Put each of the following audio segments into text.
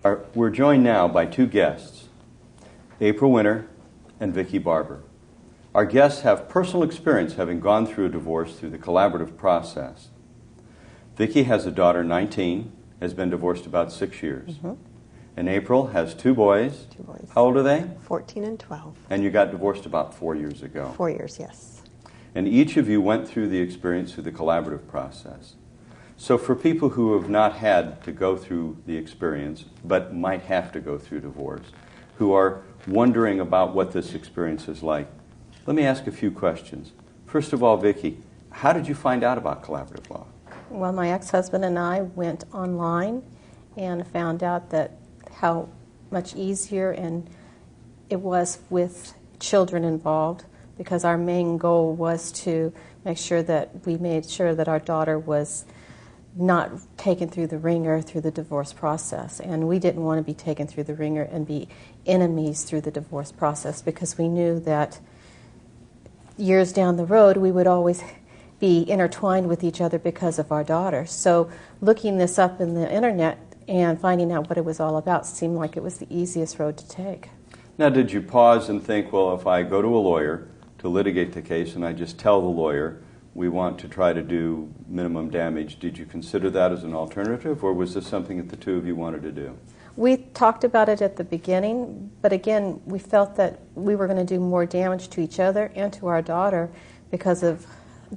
We're joined now by two guests, April Winter and Vicki Barber. Our guests have personal experience having gone through a divorce through the collaborative process. Vicki has a daughter, 19, has been divorced about 6 years. Mm-hmm. And April has two boys. Two boys. How old are they? 14 and 12. And you got divorced about 4 years ago. 4 years, yes. And each of you went through the experience through the collaborative process. So for people who have not had to go through the experience, but might have to go through divorce, who are wondering about what this experience is like, let me ask a few questions. First of all, Vicki, how did you find out about collaborative law? Well, my ex-husband and I went online and found out that how much easier and it was with children involved, because our main goal was to make sure that we made sure that our daughter was not taken through the ringer through the divorce process. And we didn't want to be taken through the ringer and be enemies through the divorce process, because we knew that years down the road we would always be intertwined with each other because of our daughter. So looking this up in the internet and finding out what it was all about seemed like it was the easiest road to take. Now, did you pause and think, well, if I go to a lawyer to litigate the case and I just tell the lawyer we want to try to do minimum damage, did you consider that as an alternative, or was this something that the two of you wanted to do? We talked about it at the beginning, but again, we felt that we were going to do more damage to each other and to our daughter because of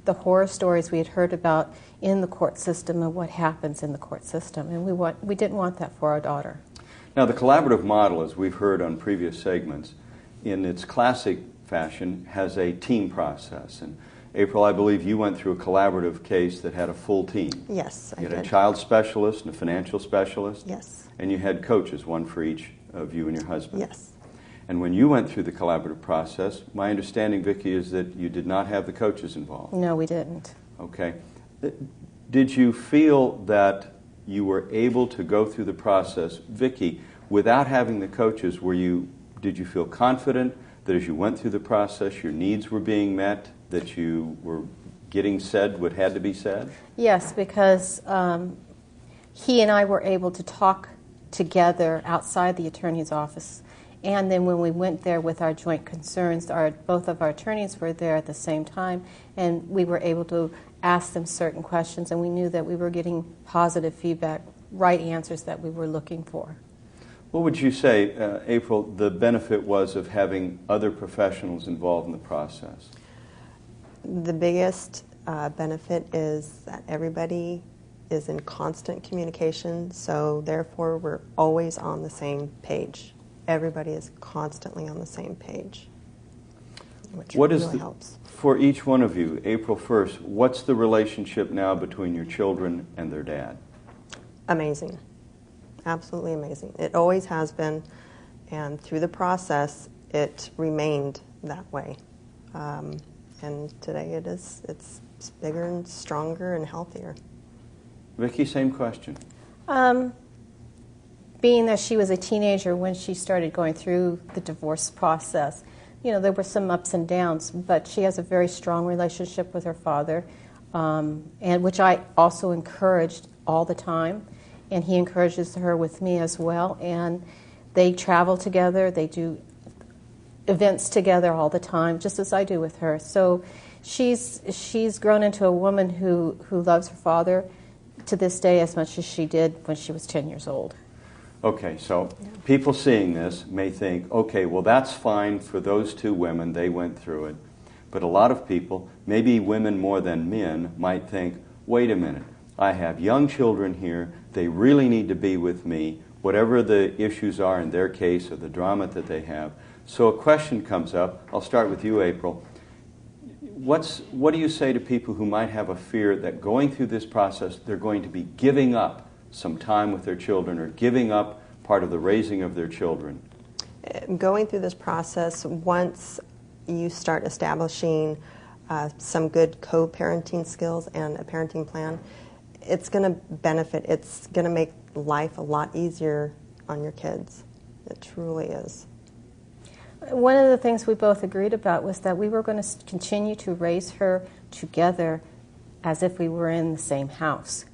the horror stories we had heard about in the court system and what happens in the court system, and we didn't want that for our daughter. Now, the collaborative model, as we've heard on previous segments, in its classic fashion, has a team process. And April, I believe you went through a collaborative case that had a full team. Yes, I did. You had a child specialist and a financial specialist. Yes. And you had coaches, one for each of you and your husband. Yes. And when you went through the collaborative process, my understanding, Vicki, is that you did not have the coaches involved. No, we didn't. Okay. Did you feel that you were able to go through the process, Vicki, without having the coaches? Did you feel confident that as you went through the process, your needs were being met, that you were getting said what had to be said? Yes, because he and I were able to talk together outside the attorney's office. And then when we went there with our joint concerns, both of our attorneys were there at the same time, and we were able to ask them certain questions, and we knew that we were getting positive feedback, right answers that we were looking for. What would you say, April, the benefit was of having other professionals involved in the process? The biggest benefit is that everybody is in constant communication, so therefore we're always on the same page. Everybody is constantly on the same page, which really helps. For each one of you, April first, what's the relationship now between your children and their dad? Amazing. Absolutely amazing. It always has been, and through the process, it remained that way. And today it's bigger and stronger and healthier. Vicki, same question. Being that she was a teenager when she started going through the divorce process, there were some ups and downs, but she has a very strong relationship with her father, and which I also encouraged all the time, and he encourages her with me as well, and they travel together, they do events together all the time, just as I do with her. So she's grown into a woman who loves her father to this day as much as she did when she was 10 years old. Okay, so people seeing this may think, okay, well, that's fine for those two women, they went through it. But a lot of people, maybe women more than men, might think, wait a minute, I have young children here, they really need to be with me, whatever the issues are in their case or the drama that they have. So a question comes up. I'll start with you, April. What do you say to people who might have a fear that going through this process, they're going to be giving up some time with their children or giving up part of the raising of their children? Going through this process, once you start establishing some good co-parenting skills and a parenting plan, it's going to benefit. It's going to make life a lot easier on your kids. It truly is. One of the things we both agreed about was that we were going to continue to raise her together as if we were in the same house.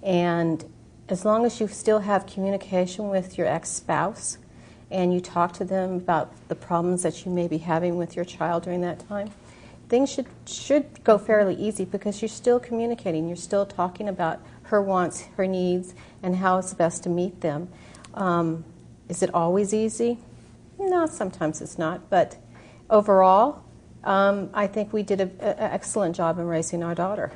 And as long as you still have communication with your ex-spouse and you talk to them about the problems that you may be having with your child during that time, things should go fairly easy because you're still communicating. You're still talking about her wants, her needs, and how it's best to meet them. Is it always easy? No, sometimes it's not. But overall, I think we did an excellent job in raising our daughter.